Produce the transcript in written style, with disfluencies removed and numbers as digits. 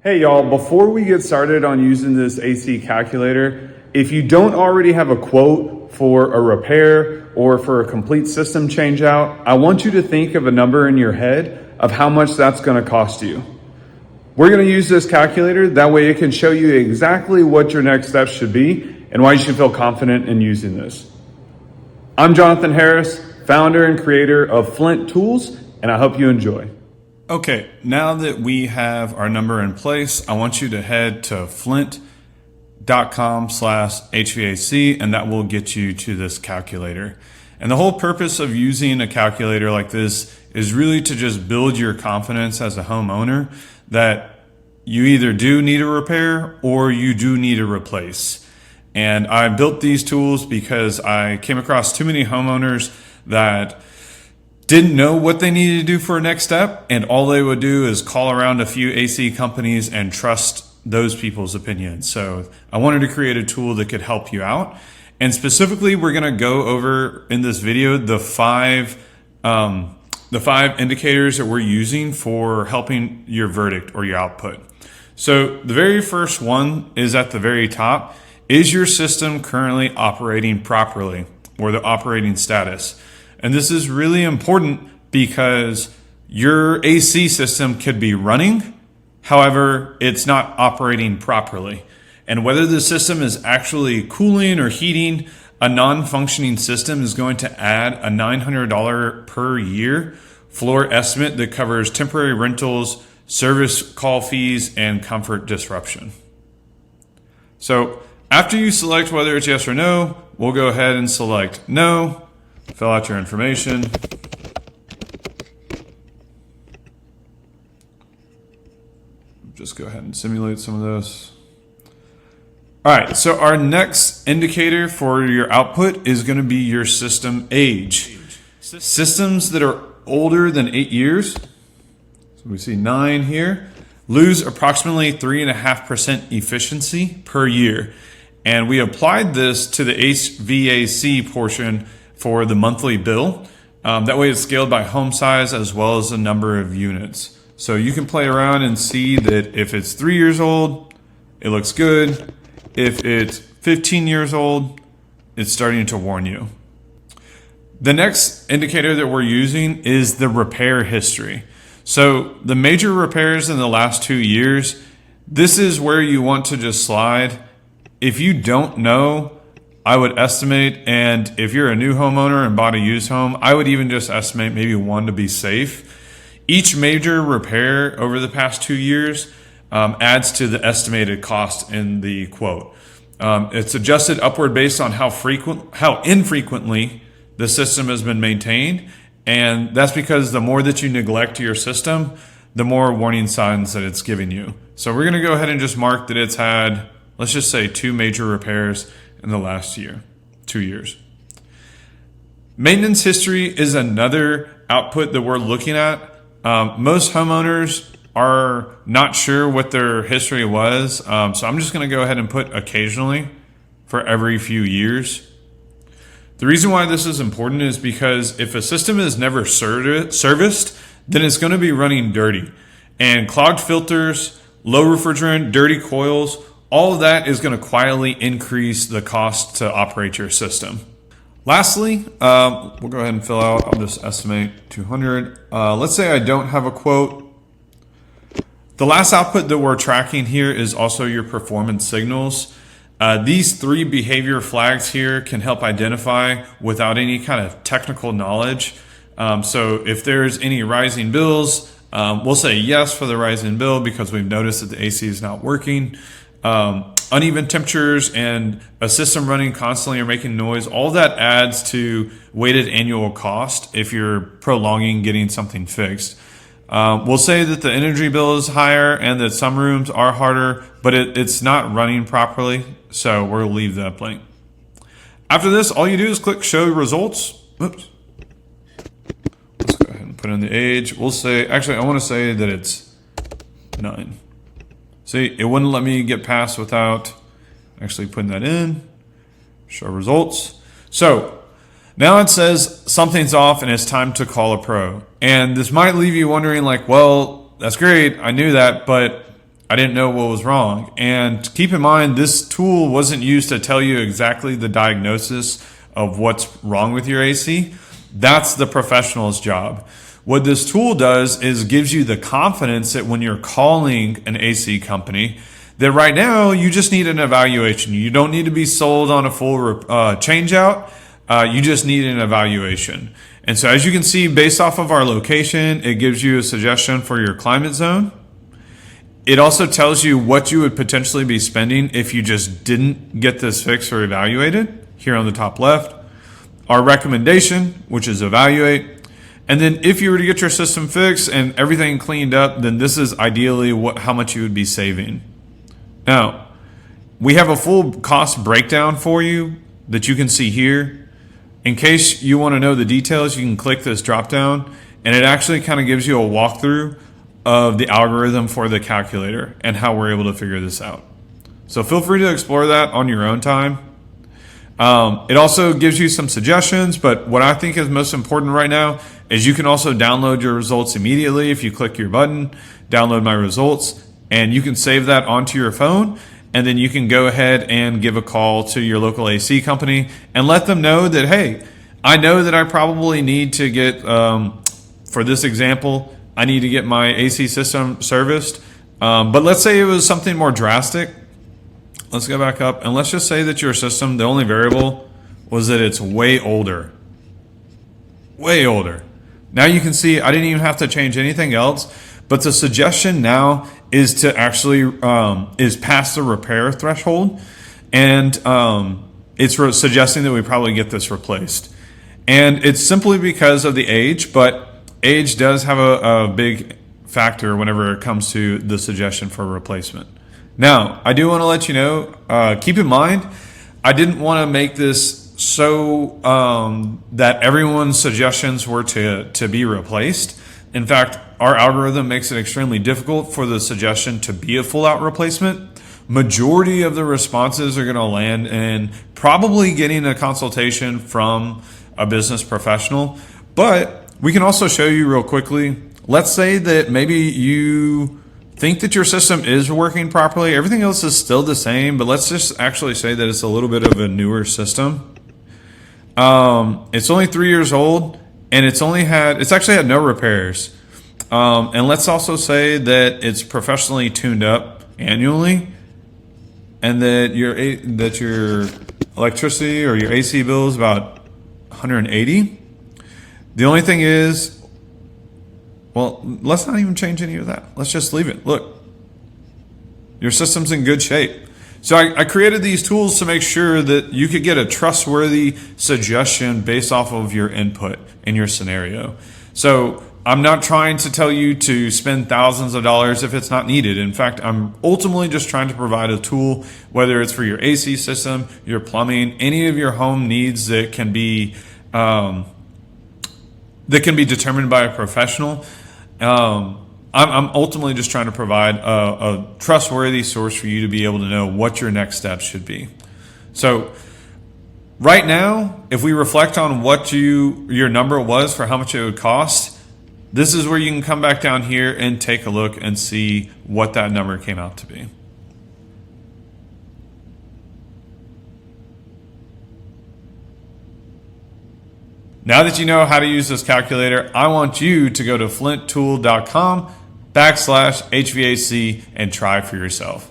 Hey y'all, before we get started on using this AC calculator, if you don't already have a quote for a repair or for a complete system change out, I want you to think of a number in your head of how much that's going to cost you. We're going to use this calculator, that way it can show you exactly what your next steps should be and why you should feel confident in using this. I'm Jonathan Harris, founder and creator of Flint Tools, and I hope you enjoy. Okay, now that we have our number in place, I want you to head to flint.com/HVAC, and that will get you to this calculator. And the whole purpose of using a calculator like this is really to just build your confidence as a homeowner that you either do need a repair or you do need a replace. And I built these tools because I came across too many homeowners that didn't know what they needed to do for a next step, and all they would do is call around a few AC companies and trust those people's opinions. So I wanted to create a tool that could help you out. And specifically, we're going to go over in this video the five indicators that we're using for helping your verdict or your output. So the very first one is at the very top. Is your system currently operating properly, or the operating status? And this is really important because your AC system could be running, however, it's not operating properly. And whether the system is actually cooling or heating, a non-functioning system is going to add a $900 per year floor estimate that covers temporary rentals, service call fees, and comfort disruption. So after you select whether it's yes or no, we'll go ahead and select no. Fill out your information. Just go ahead and simulate some of those. All right, so our next indicator for your output is going to be your system age. Systems that are older than 8 years, so we see 9 here, lose approximately 3.5% efficiency per year. And we applied this to the HVAC portion for the monthly bill. That way it's scaled by home size as well as the number of units. So you can play around and see that if it's 3 years old, it looks good. If it's 15 years old, it's starting to warn you. The next indicator that we're using is the repair history. So the major repairs in the last 2 years, this is where you want to just slide. If you don't know, I would estimate, and if you're a new homeowner and bought a used home, I would even just estimate maybe 1 to be safe. Each major repair over the past 2 years adds to the estimated cost in the quote. It's adjusted upward based on how infrequently the system has been maintained, and that's because the more that you neglect your system, the more warning signs that it's giving you. So we're going to go ahead and just mark that it's had, let's just say, 2 major repairs in the last 2 years. Maintenance history is another output that we're looking at. Most homeowners are not sure what their history was, so I'm just going to go ahead and put occasionally for every few years. The reason why this is important is because if a system is never serviced, then it's going to be running dirty. And clogged filters, low refrigerant, dirty coils, all of that is going to quietly increase the cost to operate your system. Lastly, we'll go ahead and fill out, I'll just estimate 200. Let's say I don't have a quote. The last output that we're tracking here is also your performance signals. These 3 behavior flags here can help identify without any kind of technical knowledge. So if there's any rising bills, we'll say yes for the rising bill because we've noticed that the AC is not working. Uneven temperatures and a system running constantly or making noise, all that adds to weighted annual cost if you're prolonging getting something fixed. We'll say that the energy bill is higher and that some rooms are harder, but it's not running properly, so we'll leave that blank. After this, all you do is click show results. Oops. Let's go ahead and put in the age. We'll say, actually, I want to say that it's 9. See, it wouldn't let me get past without actually putting that in. Show results. So now it says something's off and it's time to call a pro. And this might leave you wondering like, well, that's great. I knew that, but I didn't know what was wrong. And keep in mind, this tool wasn't used to tell you exactly the diagnosis of what's wrong with your AC. That's the professional's job. What this tool does is gives you the confidence that when you're calling an AC company, that right now you just need an evaluation. You don't need to be sold on a full change out. You just need an evaluation. And so as you can see, based off of our location, it gives you a suggestion for your climate zone. It also tells you what you would potentially be spending if you just didn't get this fixed or evaluated here on the top left. Our recommendation, which is evaluate. And then if you were to get your system fixed and everything cleaned up, then this is ideally how much you would be saving. Now, we have a full cost breakdown for you that you can see here. In case you want to know the details, you can click this drop down and it actually kind of gives you a walkthrough of the algorithm for the calculator and how we're able to figure this out. So feel free to explore that on your own time. It also gives you some suggestions, but what I think is most important right now is you can also download your results immediately. If you click your button, download my results, and you can save that onto your phone. And then you can go ahead and give a call to your local AC company and let them know that, hey, I know that I probably need to get, for this example, I need to get my AC system serviced. But let's say it was something more drastic. Let's go back up and let's just say that your system, the only variable was that it's way older. Way older. Now you can see I didn't even have to change anything else. But the suggestion now is to actually is past the repair threshold, and it's suggesting that we probably get this replaced. And it's simply because of the age, but age does have a big factor whenever it comes to the suggestion for replacement. Now, I do want to let you know, keep in mind, I didn't want to make this so that everyone's suggestions were to be replaced. In fact, our algorithm makes it extremely difficult for the suggestion to be a full out replacement. Majority of the responses are going to land in probably getting a consultation from a business professional. But we can also show you real quickly. Let's say that maybe you think that your system is working properly. Everything else is still the same, but let's just actually say that it's a little bit of a newer system. It's only 3 years old. And it's actually had no repairs. And let's also say that it's professionally tuned up annually, and that your electricity or your AC bill is about 180. The only thing is, well, let's not even change any of that. Let's just leave it. Look, your system's in good shape. So I created these tools to make sure that you could get a trustworthy suggestion based off of your input in your scenario. So I'm not trying to tell you to spend thousands of dollars if it's not needed. In fact, I'm ultimately just trying to provide a tool, whether it's for your AC system, your plumbing, any of your home needs that can be determined by a professional. I'm ultimately just trying to provide a trustworthy source for you to be able to know what your next steps should be. So right now, if we reflect on what your number was for how much it would cost, this is where you can come back down here and take a look and see what that number came out to be. Now that you know how to use this calculator, I want you to go to flinttool.com/HVAC and try for yourself.